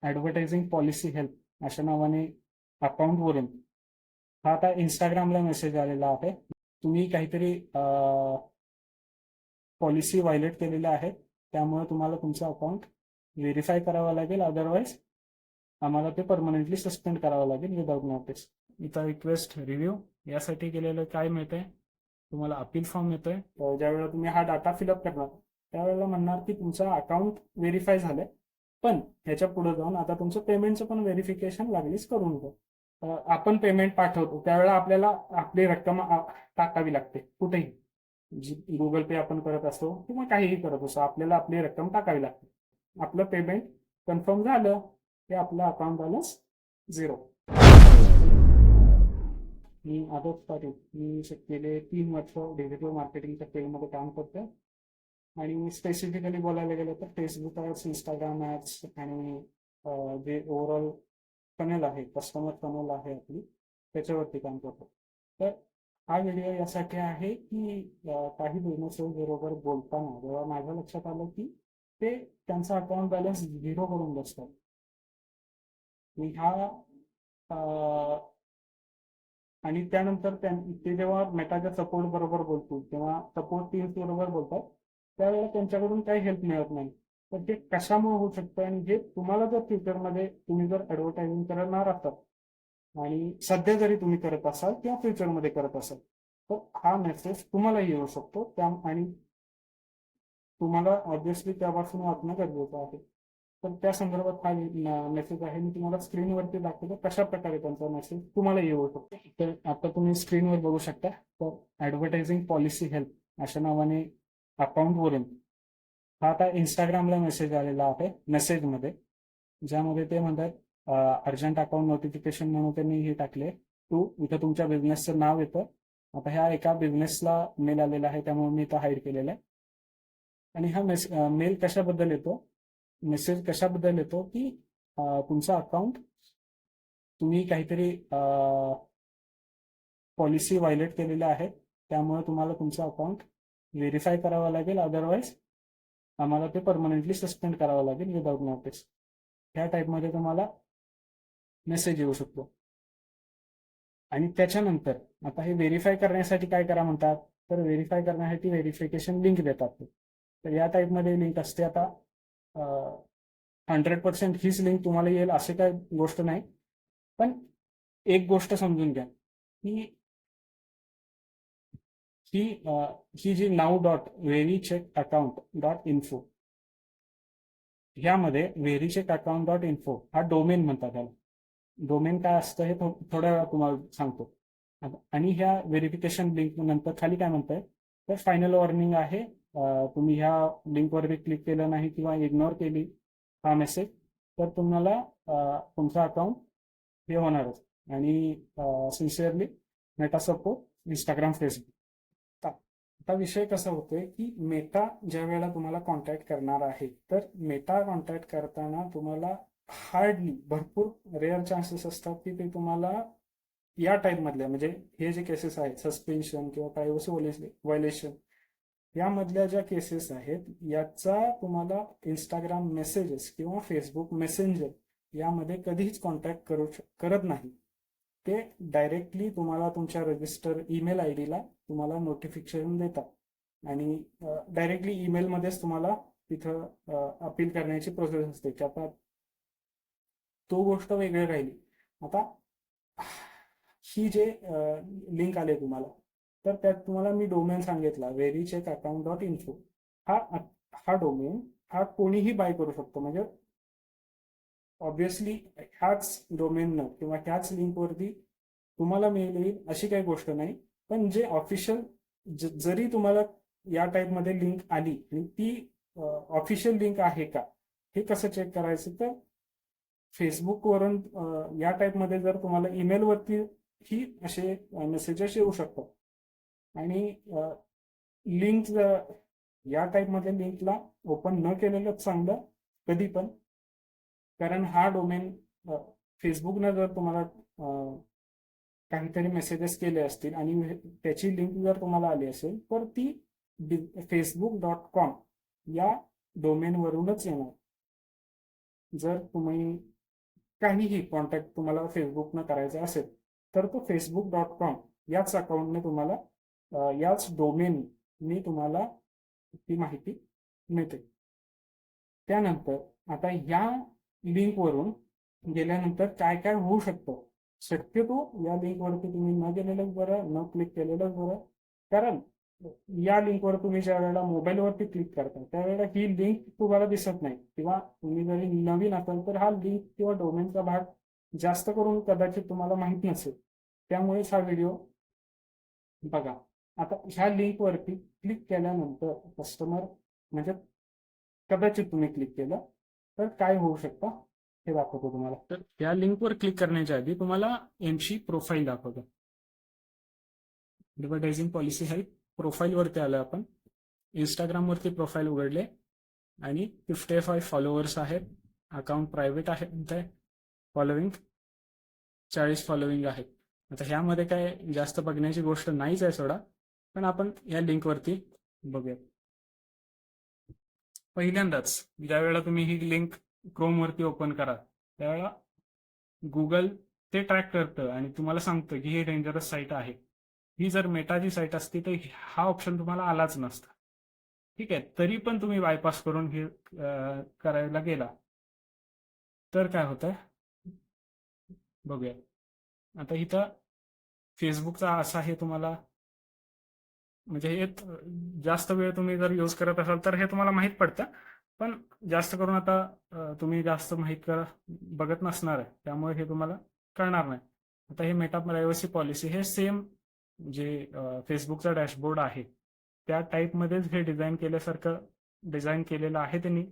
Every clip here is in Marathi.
ॲडव्हर्टायझिंग पॉलिसी हेल्प अशा नावाने अकाउंटवरून हा आता इंस्टाग्रामला मेसेज आलेला आहे. तुम्ही काहीतरी पॉलिसी व्हायलेट केलेल्या आहेत, त्यामुळे तुम्हाला तुमचं अकाउंट व्हेरीफाय करावं लागेल, अदरवाईज आम्हाला ते परमनंटली सस्पेंड करावं लागेल विदाउट नोटीस. इथं रिक्वेस्ट रिव्ह्यू यासाठी केलेलं काय मिळतंय, तुम्हाला अपील फॉर्म येतोय. ज्यावेळेला तुम्ही हा डाटा फिलअप करणार त्यावेळेला म्हणणार की तुमचं अकाउंट व्हेरीफाय झालंय, पण ह्याच्या पुढे जाऊन आता तुमचं पेमेंटचं पण व्हेरिफिकेशन लागलीच करून घ्या. आपण पेमेंट पाठवतो त्यावेळेला आपल्याला आपली रक्कम टाकावी लागते कुठेही, जी गुगल पे आपण करत असतो किंवा काहीही करत असतो, आपल्याला आपली रक्कम टाकावी लागते. आपलं पेमेंट कन्फर्म झालं की आपलं अकाउंट बॅलन्स 0. मी आदर्श पाटील, मी गेले 3 वर्ष डिजिटल मार्केटिंगच्या फील्डमध्ये काम करतोय आणि स्पेसिफिकली बोलायला गेलं तर फेसबुक ॲड्स, इंस्टाग्राम ॲड्स आणि जे ओव्हरऑल फनेल आहे, कस्टमर फनेल आहे आपली, त्याच्यावरती काम करतो. तर हा व्हिडिओ यासाठी आहे की काही बिझनेसेस बरोबर बोलताना जेव्हा माझ्या लक्षात आलं की ते त्यांचा अकाउंट बॅलन्स 0 करून बसतात. मी हा आणि त्यानंतर ते जेव्हा मेटाच्या सपोर्ट बरोबर बोलतो तेव्हा सपोर्ट टीम्स बरोबर बोलतात, त्यावेळेला त्यांच्याकडून काही हेल्प मिळत नाही. तर ते कशामुळे होऊ शकतं आणि हे तुम्हाला जर फ्युचरमध्ये तुम्ही जर ॲडव्हर्टायझिंग करणार असाल आणि सध्या जरी तुम्ही करत असाल किंवा फ्युचरमध्ये करत असाल तर हा मेसेज तुम्हालाही येऊ शकतो आणि तुम्हाला ऑब्व्हियसली त्यापासून वाचणं गरजेचं आहे. तर त्या संदर्भात हा मेसेज आहे, मी तुम्हाला स्क्रीनवरती दाखवतो कशा प्रकारे त्यांचा मेसेज तुम्हाला येऊ शकतो. तर आता तुम्ही स्क्रीनवर बघू शकता, तर ॲडव्हर्टायझिंग पॉलिसी हेल्प अशा नावाने अकाउंटवरून हा आता इंस्टाग्रामला मेसेज आलेला आहे मेसेजमध्ये, ज्यामध्ये ते म्हणतात अर्जंट अकाउंट नोटिफिकेशन म्हणून त्यांनी हे टाकले इथं तुमच्या बिझनेसचं नाव येतं. आता ह्या एका बिझनेसला मेल आलेला आहे त्यामुळे मी इथं हाईड केलेला आहे. आणि हा मेल कशाबद्दल येतो, मेसेज कशाबद्दल येतो की तुमचं अकाउंट तुम्ही काहीतरी पॉलिसी व्हायलेट केलेल्या आहेत, त्यामुळे तुम्हाला तुमचं अकाउंट व्हेरीफाय करावं लागेल, अदरवाईज आम्हाला ते परमनंटली सस्पेंड करावं लागेल विदाउट नोटीस. ह्या टाईपमध्ये तुम्हाला मेसेज येऊ शकतो. आणि त्याच्यानंतर आता हे व्हेरीफाय करण्यासाठी काय करा म्हणतात, तर व्हेरीफाय करण्यासाठी व्हेरिफिकेशन लिंक देतात. तर या टाईपमध्ये लिंक असते. आता 100% हीच लिंक तुम्हाला येईल असे काय गोष्ट नाही, पण एक गोष्ट समजून घ्या की ही जी now.verycheckaccount.info ह्यामध्ये verycheckaccount.info हा डोमेन म्हणतात त्याला. डोमेन काय असतं हे थोड्या वेळा तुम्हाला सांगतो. आणि ह्या व्हेरिफिकेशन लिंक नंतर खाली काय म्हणतंय, तर फायनल वॉर्निंग आहे, तुम्ही ह्या लिंकवरती क्लिक केलं नाही किंवा इग्नोर केली हा मेसेज तर तुम्हाला तुमचा अकाउंट हे होणारच. आणि sincerely Meta support, Instagram, Facebook. आता विषय कसा होतोय की मेटा ज्या वेळेला तुम्हाला कॉन्टॅक्ट करणार आहे, तर मेटा कॉन्टॅक्ट करताना तुम्हाला हार्डली भरपूर रेअर चान्सेस असतात की ते तुम्हाला या टाईपमधल्या म्हणजे हे जे केसेस आहेत सस्पेन्शन किंवा प्रायव्हसी व्हायलेशन यामधल्या ज्या केसेस आहेत याचा तुम्हाला इंस्टाग्राम मेसेजेस किंवा फेसबुक मेसेंजर यामध्ये कधीच कॉन्टॅक्ट करत नाही. ते डायरेक्टली तुम्हाला तुमच्या रजिस्टर ईमेल आय डीला तुम्हाला नोटिफिकेशन देतात आणि डायरेक्टली ईमेलमध्येच तुम्हाला तिथं अपील करण्याची प्रोसेस असते की आता तो गोष्ट वेगळी राहिली. आता ही जे लिंक आले तुम्हाला, तर त्यात तुम्हाला मी डोमेन सांगितला verycheckaccount.info. हा हा डोमेन हा कोणीही बाय करू शकतो. म्हणजे ऑब्व्हियसली ह्याच डोमेननं किंवा ह्याच लिंकवरती तुम्हाला मेल येईल अशी काही गोष्ट नाही. पण जे ऑफिशियल जरी तुम्हाला या टाईपमध्ये लिंक आली आणि ती ऑफिशियल लिंक आहे का हे कसं चेक करायचं, तर फेसबुकवरून या टाईपमध्ये जर तुम्हाला ईमेलवरती ही असे मेसेजेस येऊ शकतात आणि लिंक या टाईपमध्ये लिंकला ओपन न केलेलंच चांगलं कधी पण, कारण हा डोमेन फेसबुकनं जर तुम्हाला काहीतरी मेसेजेस केले असतील आणि त्याची लिंक जर तुम्हाला आली असेल तर ती facebook.com या डोमेनवरूनच येणार. जर तुम्ही काहीही कॉन्टॅक्ट तुम्हाला फेसबुकनं करायचा असेल तर तो facebook.com याच अकाउंटने तुम्हाला याच डोमेननी तुम्हाला ती माहिती मिळते. त्यानंतर आता या लिंकवरून गेल्यानंतर काय काय होऊ शकतं, शक्यतो या लिंकवरती तुम्ही न गेलेलंच बरं, न क्लिक केलेलंच बरं. कारण या लिंकवर तुम्ही ज्या वेळेला मोबाईलवरती क्लिक करता त्यावेळेला ही लिंक तुम्हाला दिसत नाही, किंवा तुम्ही जरी नवीन असाल तर हा लिंक किंवा डोमेनचा भाग जास्त करून कदाचित तुम्हाला माहित नसेल. त्यामुळेच हा व्हिडिओ बघा. आता ह्या लिंकवरती क्लिक केल्यानंतर कस्टमर म्हणजे कदाचित तुम्ही क्लिक केलं तर काय होऊ शकतं हे दाखवतो तुम्हाला. तर या लिंकवर क्लिक करण्याच्या आधी तुम्हाला यांची प्रोफाईल दाखवतो. ॲडव्हर्टायझिंग पॉलिसी आहे. प्रोफाईलवरती आलो आपण. इंस्टाग्रामवरती प्रोफाईल उघडले आणि 55 फॉलोअर्स आहेत. अकाउंट प्रायव्हेट आहे म्हणते. फॉलोविंग 40 फॉलोविंग आहेत. आता ह्यामध्ये काय जास्त बघण्याची गोष्ट नाहीच आहे सोडा, पण आपण या लिंकवरती बघूया. पहिल्यांदाच ज्यावेळेला तुम्ही ही लिंक क्रोमवरती ओपन करा त्यावेळेला गुगल ते ट्रॅक करतं आणि तुम्हाला सांगतं की ही डेंजरस साईट आहे. ही जर मेटाची साईट असती तर हा ऑप्शन तुम्हाला आलाच नसता. ठीक आहे, तरी पण तुम्ही बायपास करून हे करायला गेला तर काय होतं बघूया. आता इथं फेसबुकचा असा हे तुम्हाला म्हणजे हे जास्त वेळ तुम्ही जर यूज करत असाल तर हे तुम्हाला माहीत पडतं, पण जास्त करून आता तुम्ही जास्त माहीत बघत नसणार आहे त्यामुळे हे तुम्हाला कळणार नाही. आता हे मेटा प्रायव्हसी पॉलिसी हे सेम जे फेसबुकचा डॅशबोर्ड आहे त्या टाईपमध्येच हे डिझाईन केलेलं आहे त्यांनी.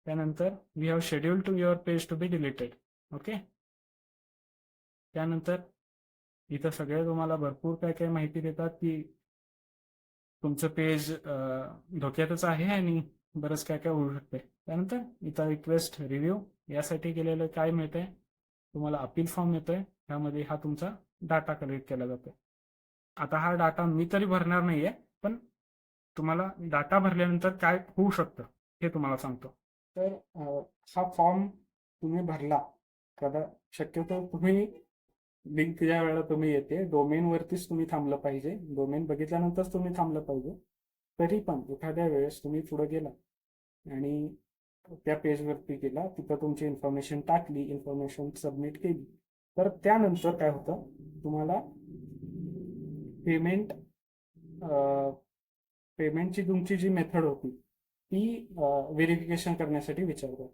त्यानंतर we have schedule to your page to be deleted. Okay, त्यानंतर इथं सगळे तुम्हाला भरपूर काय काय माहिती देतात की तुमचं पेज धोक्यातच आहे आणि बरंच काय काय होऊ शकते. त्यानंतर इथं रिक्वेस्ट रिव्ह्यू यासाठी केलेलं काय मिळतंय तुम्हाला, अपील फॉर्म मिळतोय. त्यामध्ये हा तुमचा डाटा कलेक्ट केला जातो. आता हा डाटा मी तरी भरणार नाहीये, पण तुम्हाला डाटा भरल्यानंतर काय होऊ शकतं हे तुम्हाला सांगतो. तर हा फॉर्म तुम्ही भरला शक्यतो तुम्ही लिंक ज्या वेळेला तुम्ही येते डोमेनवरतीच तुम्ही थांबलं पाहिजे. डोमेन बघितल्यानंतरच तुम्ही थांबलं पाहिजे. तरी पण एखाद्या वेळेस तुम्ही पुढे गेला आणि त्या पेजवरती गेला, तिथं तुमची इन्फॉर्मेशन टाकली, इन्फॉर्मेशन सबमिट केली, तर त्यानंतर काय होतं तुम्हाला पेमेंटची तुमची जी मेथड होती ती व्हेरिफिकेशन करण्यासाठी विचारतात.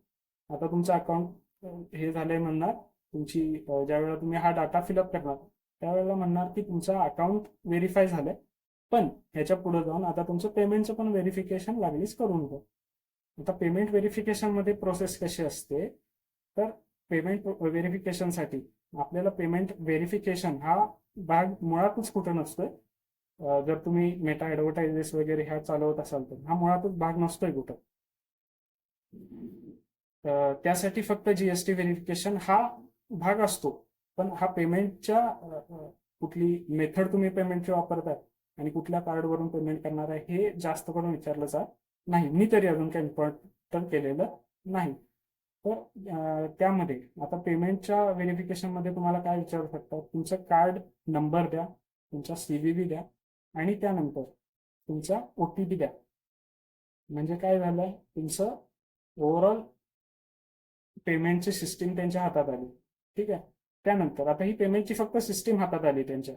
आता तुमचं अकाउंट हे झालंय म्हणणार तुमची ज्या वेळेला तुम्ही हा डाटा फिलअप करणार त्यावेळेला म्हणणार की तुमचं अकाउंट व्हेरीफाय झालंय, पण ह्याच्या पुढे जाऊन आता तुमचं पेमेंटचं पण व्हेरिफिकेशन लागलीच करून घ्या. आता पेमेंट व्हेरिफिकेशन मध्ये प्रोसेस कशी असते तर पेमेंट व्हेरिफिकेशनसाठी आपल्याला पेमेंट व्हेरिफिकेशन हा भाग मुळातच कुठं नसतोय. जर तुम्ही मेटा ऍडव्हर्टायजेस वगैरे ह्या चालवत असाल तर हा मुळातच भाग नसतोय कुठं. त्यासाठी फक्त जीएसटी व्हेरिफिकेशन हा भाग असतो. पण हा पेमेंटच्या कुठली मेथड तुम्ही पेमेंटची वापरताय आणि कुठल्या कार्डवरून पेमेंट करणार आहे हे जास्त करून विचारलं जात नाही. मी तरी अजून काही इम्पॉर्टंट केलेलं नाही. तर त्यामध्ये आता पेमेंटच्या व्हेरिफिकेशन मध्ये तुम्हाला काय विचारू शकतात, तुमचं कार्ड नंबर द्या, तुमचा सीव्हीव्ही द्या आणि त्यानंतर तुमचा ओटीपी द्या. म्हणजे काय झालं, तुमचं ओव्हरऑल पेमेंटची सिस्टीम त्यांच्या हातात आली. ठीक आहे, त्यानंतर आता ही पेमेंटची फक्त सिस्टीम हातात आली त्यांच्या,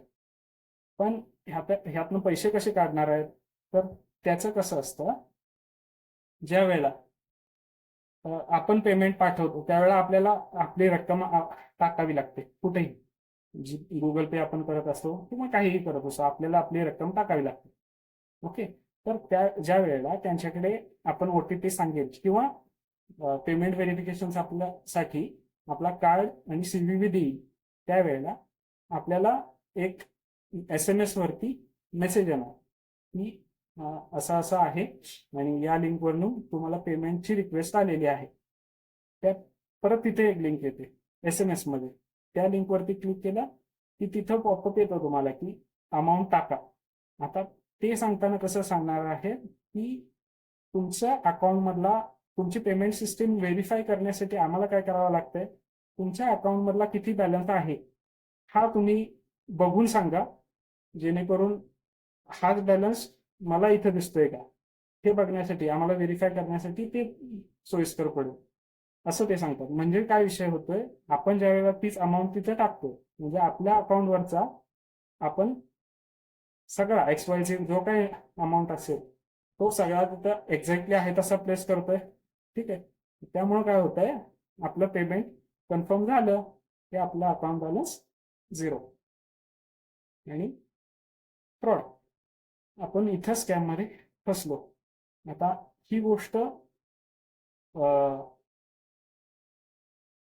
पण ह्यातनं पैसे कसे काढणार आहेत तर त्याचं कसं असतं, ज्या वेळेला आपण पेमेंट पाठवतो त्यावेळेला आपल्याला आपली रक्कम टाकावी लागते कुठेही. गुगल पे आपण करत असतो किंवा काहीही करत असतो आपल्याला आपली रक्कम टाकावी लागते. ओके, तर त्या ज्या वेळेला त्यांच्याकडे आपण ओटीपी सांगेल किंवा पेमेंट व्हेरिफिकेशन आपल्यासाठी आपला कार्ड आणि सीव्हीव्ही देईल त्यावेळेला आपल्याला एक SMS वरती मेसेज येणार की असं असं आहे आणि या लिंकवरून तुम्हाला पेमेंटची रिक्वेस्ट आलेली आहे. त्या परत तिथे एक लिंक येते SMS मध्ये, त्या लिंकवरती क्लिक केलं की तिथं पॉपअप येतो तुम्हाला की अमाऊंट टाका. आता ते सांगताना कसं सांगणार आहे की तुमच्या अकाउंट मधला तुमची पेमेंट सिस्टीम व्हेरीफाय करण्यासाठी आम्हाला काय करावं लागतंय, तुमच्या अकाउंटमधला किती बॅलन्स आहे हा तुम्ही बघून सांगा, जेणेकरून हाच बॅलन्स मला इथं दिसतोय का हे बघण्यासाठी, आम्हाला व्हेरीफाय करण्यासाठी ते सोयीस्कर पडेल असं ते सांगतात. म्हणजे काय विषय होतोय, आपण ज्या वेळेला तीच अमाऊंट तिथे टाकतो, म्हणजे आपल्या अकाउंटवरचा आपण सगळा XYZ जो काही अमाऊंट असेल तो सगळा तिथं एक्झॅक्टली आहे तसा प्लेस करतोय. ठीक आहे. त्यामुळे काय होतंय, आपलं पेमेंट कन्फर्म झालं की आपलं अकाउंट बॅलन्स 0 आणि फ्रॉड. आपण इथं स्कॅम मध्ये फसलो. आता ही गोष्ट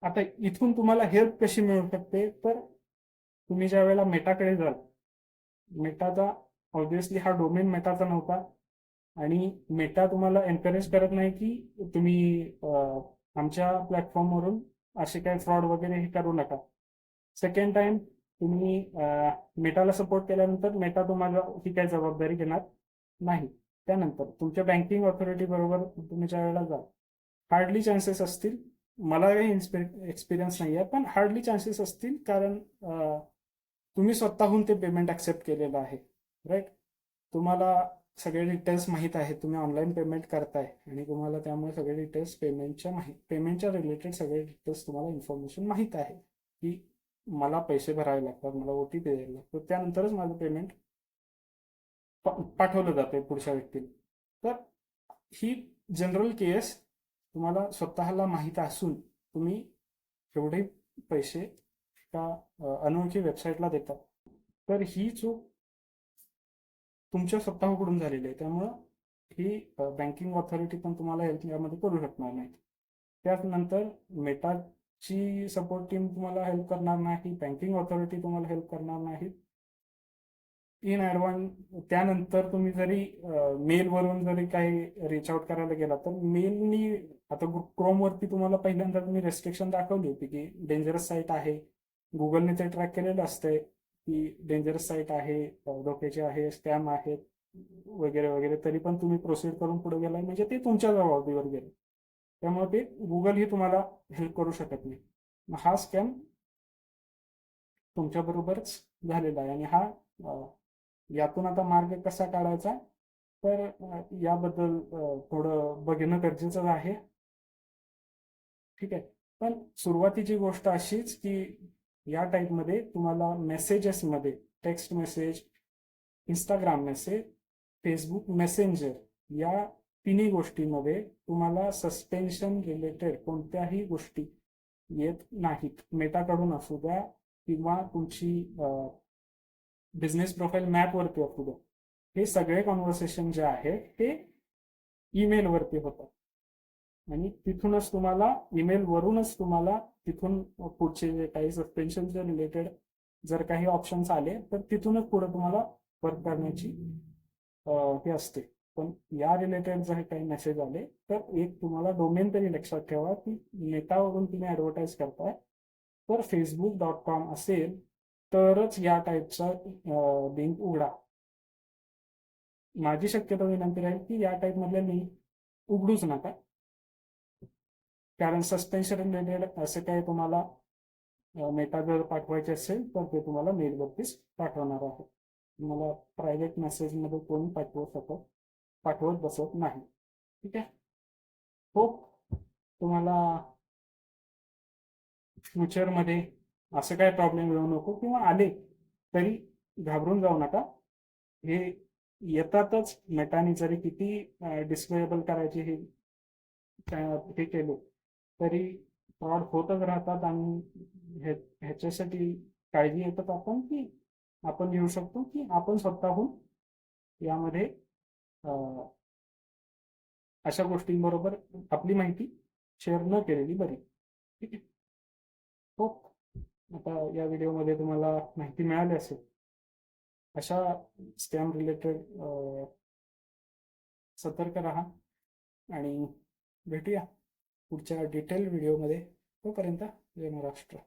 आता इथून तुम्हाला हेल्प कशी मिळू शकते, तर तुम्ही ज्या वेळेला मेटाकडे जाल, मेटाचा ऑब्व्हियसली हा डोमेन मेटाचा नव्हता आणि मेटा तुम्हाला एनकरेज करत नाही की तुम्ही आमच्या प्लॅटफॉर्मवरून असे काही फ्रॉड वगैरे हे करू नका. सेकंड टाइम तुम्ही मेटाला सपोर्ट केल्यानंतर मेटा तुम्हाला ही काही जबाबदारी घेणार नाही. त्यानंतर तुमच्या बँकिंग ऑथॉरिटी बरोबर तुम्ही ज्या वेळेला जाल, हार्डली चान्सेस असतील, मला काही एक्सपिरियन्स नाही आहे, पण हार्डली चान्सेस असतील, कारण तुम्ही स्वतःहून ते पेमेंट ऍक्सेप्ट केलेलं आहे, राईट. तुम्हाला सगळे डिटेल्स माहीत आहेत, तुम्ही ऑनलाईन पेमेंट करताय आणि तुम्हाला त्यामुळे सगळे डिटेल्स पेमेंटच्या रिलेटेड सगळे डिटेल्स तुम्हाला इन्फॉर्मेशन माहीत आहे की मला पैसे भरावे लागतात, मला OTP द्यायला लागतो, त्यानंतरच माझं पेमेंट पाठवलं जाते पुढच्या व्यक्तीला. तर ही जनरल केस तुम्हाला स्वतःला माहीत असून तुम्ही एवढे पैसे त्या अनोळखी वेबसाईटला देतात, तर ही चूक तुमच्या स्वतःकडून झालेली आहे. त्यामुळं ही बँकिंग ऑथॉरिटी पण तुम्हाला हेल्प यामध्ये करू शकणार नाही. त्यानंतर मेटाची सपोर्ट टीम तुम्हाला हेल्प करणार नाही, बँकिंग ऑथॉरिटी तुम्हाला हेल्प करणार नाही इन ॲडव्हान्स. त्यानंतर तुम्ही जरी मेलवरून जरी काही रीच आउट करायला गेला तर मेलनी, आता क्रोमवरती तुम्हाला पहिल्यांदा तुम्ही रेस्ट्रिक्शन दाखवली होती की डेंजरस साईट आहे, गुगलने ते ट्रॅक केलेलं असतंय की डेंजरस साईट आहे, धोक्याचे आहे, स्कॅम आहेत वगैरे वगैरे, तरी पण तुम्ही प्रोसीड करून पुढे गेलाय, म्हणजे ते तुमच्या जबाबदारीवर गेलं. त्यामुळे ते गुगल ही तुम्हाला हेल्प करू शकत नाही. हा स्कॅम तुमच्याबरोबरच झालेला आहे आणि हा यातून आता मार्ग कसा काढायचा, तर याबद्दल थोडं बघणं गरजेचं आहे. ठीक आहे. पण सुरुवातीची गोष्ट अशीच की या टाईपमध्ये तुम्हाला मेसेजेसमध्ये, text message, Instagram message, Facebook messenger या तिन्ही गोष्टींमध्ये तुम्हाला सस्पेन्शन रिलेटेड कोणत्याही गोष्टी येत नाहीत. मेटाकडून असू द्या किंवा तुमची बिझनेस प्रोफाईल मॅपवरती असू द्या, हे सगळे कॉन्व्हर्सेशन जे आहे ते ईमेलवरती होतात आणि तिथूनच तुम्हाला, ईमेलवरूनच तुम्हाला तिथून पुढचे जे काही सस्पेन्शनचे रिलेटेड जर काही ऑप्शन्स आले तर तिथूनच पुढे तुम्हाला वर्क करण्याची हे असते. पण या रिलेटेड जर काही मेसेज आले तर एक तुम्हाला डोमेन तरी लक्षात ठेवा की मेटावरून तुम्ही ॲडव्हर्टाईज करताय तर facebook.com असेल तरच या टाईपचा लिंक उघडा. माझी शक्यता विनंती राहील की या टाईपमधल्या लिंक उघडूच नका, कारण सस्पेन्शन रिलेटेड असं काही तुम्हाला मेटा जर पाठवायचे असेल तर ते तुम्हाला मेलवरतीच पाठवणार आहे. तुम्हाला प्रायव्हेट मेसेजमध्ये कोणी पाठवत बसत नाही. ठीक आहे. हो, तुम्हाला फ्युचरमध्ये असं काय प्रॉब्लेम येऊ नको, किंवा आले तरी घाबरून जाऊ नका. हे येतातच. मेटाने जरी किती डिस्प्लेबल करायचे हे केले तरी फ्रॉड होतच राहतात आणि ह्याच्यासाठी काळजी येतात आपण की आपण घेऊ शकतो की आपण स्वतःहून यामध्ये अशा गोष्टींबरोबर आपली माहिती शेअर न केलेली बरी. ठीक आहे. हो, आता या व्हिडिओमध्ये तुम्हाला माहिती मिळाली असेल. अशा स्कॅम रिलेटेड सतर्क राहा आणि भेटूया पुढच्या डिटेल व्हिडिओमध्ये. तोपर्यंत जय महाराष्ट्र.